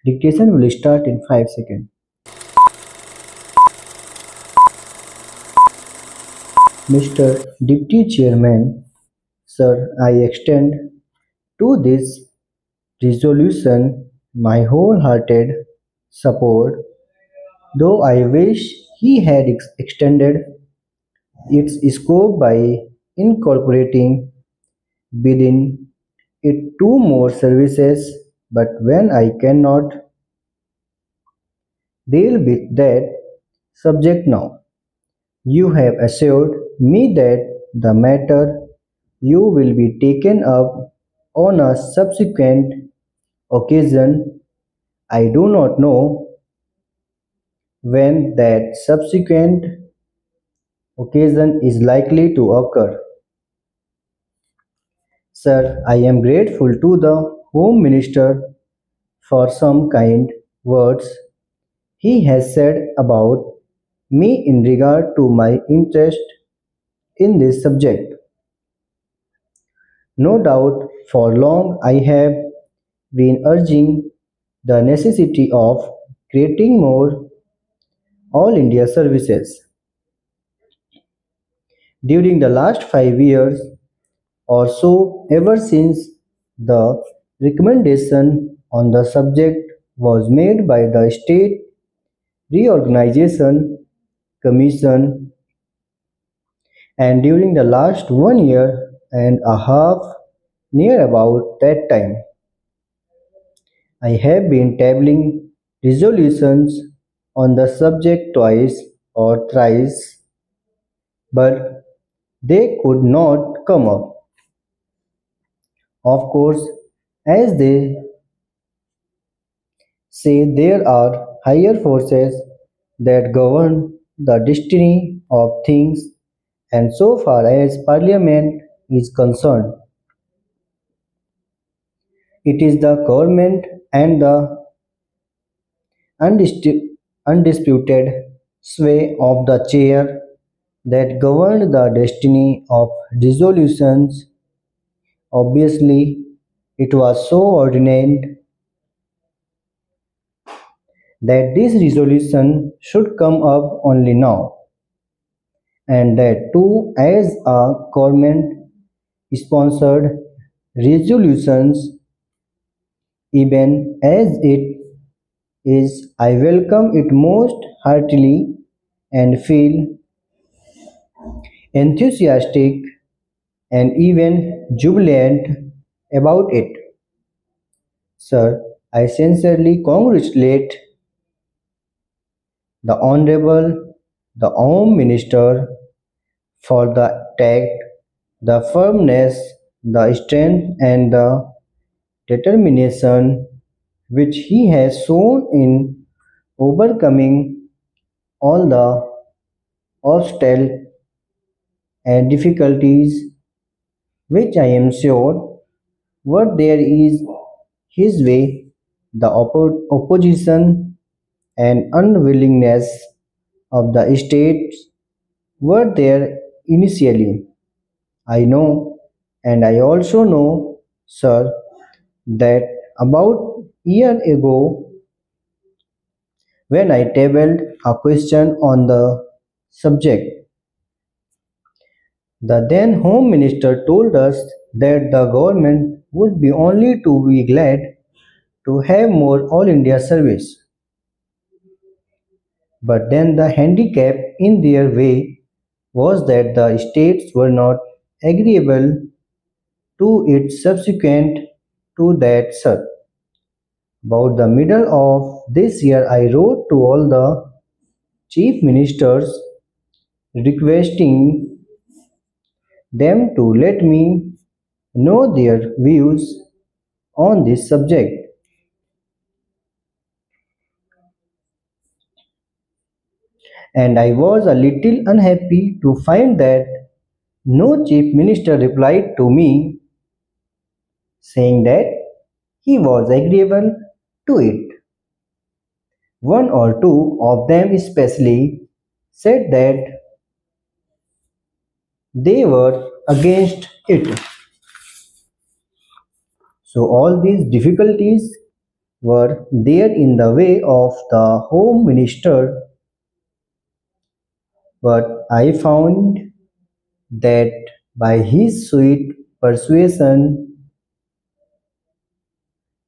Dictation will start in 5 seconds. Mr. Deputy Chairman, Sir, I extend to this resolution my wholehearted support, though I wish he had extended its scope by incorporating within it two more services, but when I cannot deal with that subject now, you have assured me that the matter you will be taken up on a subsequent occasion. I do not know when that subsequent occasion is likely to occur. Sir, I am grateful to the Home Minister for some kind words he has said about me in regard to my interest in this subject. No doubt for long I have been urging the necessity of creating more All India services. During the last 5 years or so, ever since the recommendation on the subject was made by the State Reorganization Commission, and during the last 1 year and a half, near about that time, I have been tabling resolutions on the subject twice or thrice, but they could not come up. Of course, as they say, there are higher forces that govern the destiny of things, and so far as Parliament is concerned, it is the government and the undisputed sway of the chair that governed the destiny of resolutions. Obviously, it was so ordained that this resolution should come up only now, and that too as a government sponsored resolutions, even as it is. I welcome it most heartily and feel enthusiastic and even jubilant about it. Sir, I sincerely congratulate the Honorable the Home Minister for the tact, the firmness, the strength, and the determination which he has shown in overcoming all the obstacles and difficulties which I am sure were there is his way, the opposition and unwillingness of the states were there initially. I know, and I also know, sir, that about year ago when I tabled a question on the subject, the then Home Minister told us that the government would be only to be glad to have more All India service. But then the handicap in their way was that the states were not agreeable to it subsequent to that, sir. About the middle of this year, I wrote to all the chief ministers requesting them to let me know their views on this subject. And I was a little unhappy to find that no chief minister replied to me saying that he was agreeable to it. One or two of them especially said that they were against it. So all these difficulties were there in the way of the Home Minister, but I found that by his sweet persuasion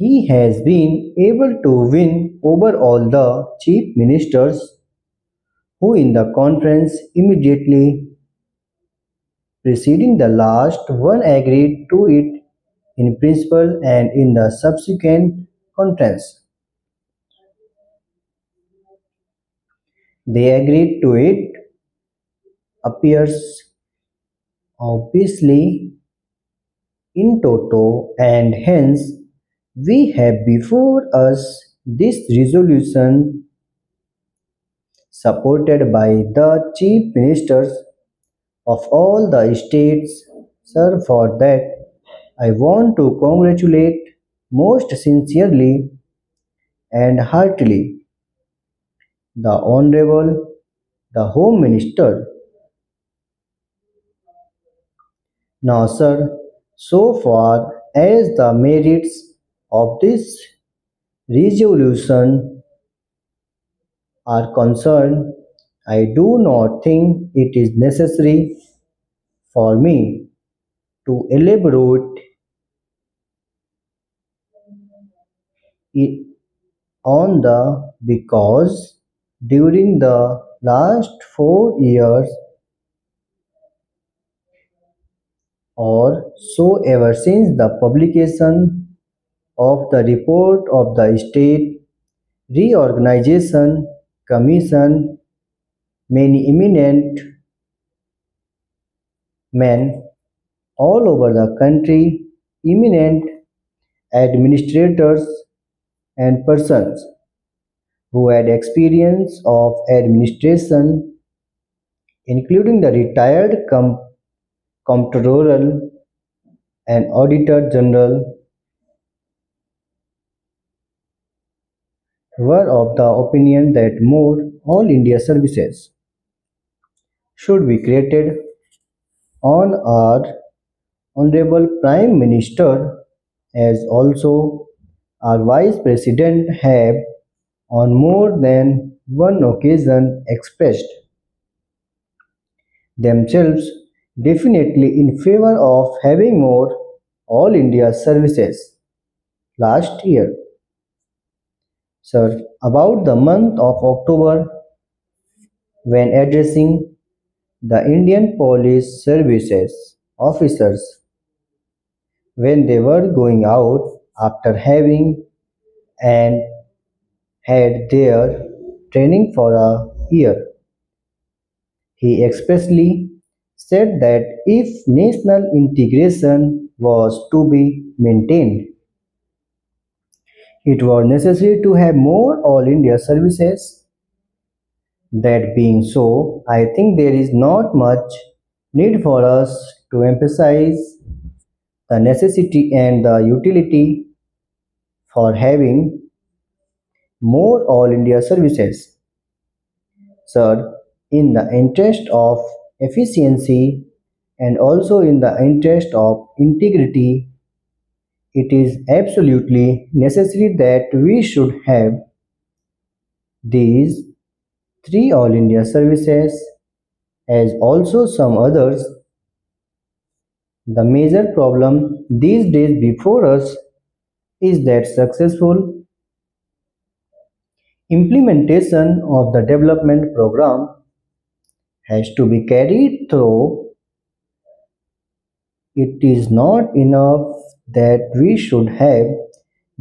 he has been able to win over all the chief ministers who in the conference immediately preceding the last one agreed to it in principle and in the subsequent conference they agreed to it appears obviously in toto and hence we have before us this resolution supported by the chief ministers of all the states. Sir, for that I want to congratulate most sincerely and heartily the Honorable the Home Minister. Now, sir, so far as the merits of this resolution are concerned, I do not think it is necessary for me to elaborate it on the because during the last 4 years or so ever since the publication of the report of the State Reorganization Commission, many eminent men all over the country, eminent administrators and persons who had experience of administration, including the retired comptroller and auditor general, were of the opinion that more All India services should be created on our Honorable Prime Minister as also our Vice President have on more than one occasion expressed themselves definitely in favor of having more All India services last year. Sir, about the month of October, when addressing the Indian Police Services officers when they were going out after having and had their training for a year, he expressly said that if national integration was to be maintained, it was necessary to have more All India services. That being so, I think there is not much need for us to emphasize the necessity and the utility for having more All India services. Sir, in the interest of efficiency and also in the interest of integrity, it is absolutely necessary that we should have these three All India services as also some others. The major problem these days before us is that successful implementation of the development program has to be carried through. It is not enough that we should have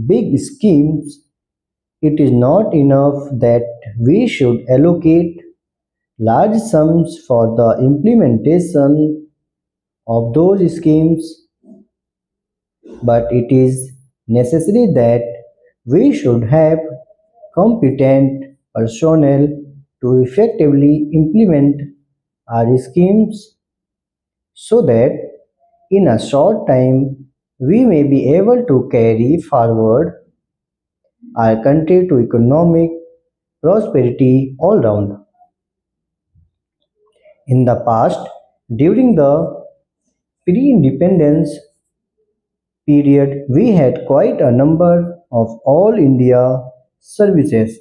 big schemes. It is not enough that we should allocate large sums for the implementation of those schemes, but it is necessary that we should have competent personnel to effectively implement our schemes so that in a short time we may be able to carry forward our country to economic prosperity all round. In the past, during the pre independence period, we had quite a number of all India services.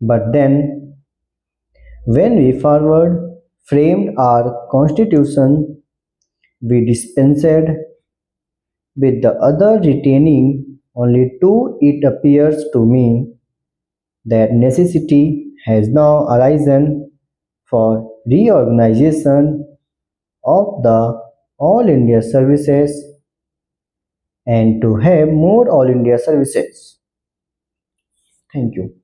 But then, when we forward framed our constitution, we dispensed with the other retaining only two. It appears to me that necessity has now arisen for reorganization of the All India services and to have more All India services. Thank you.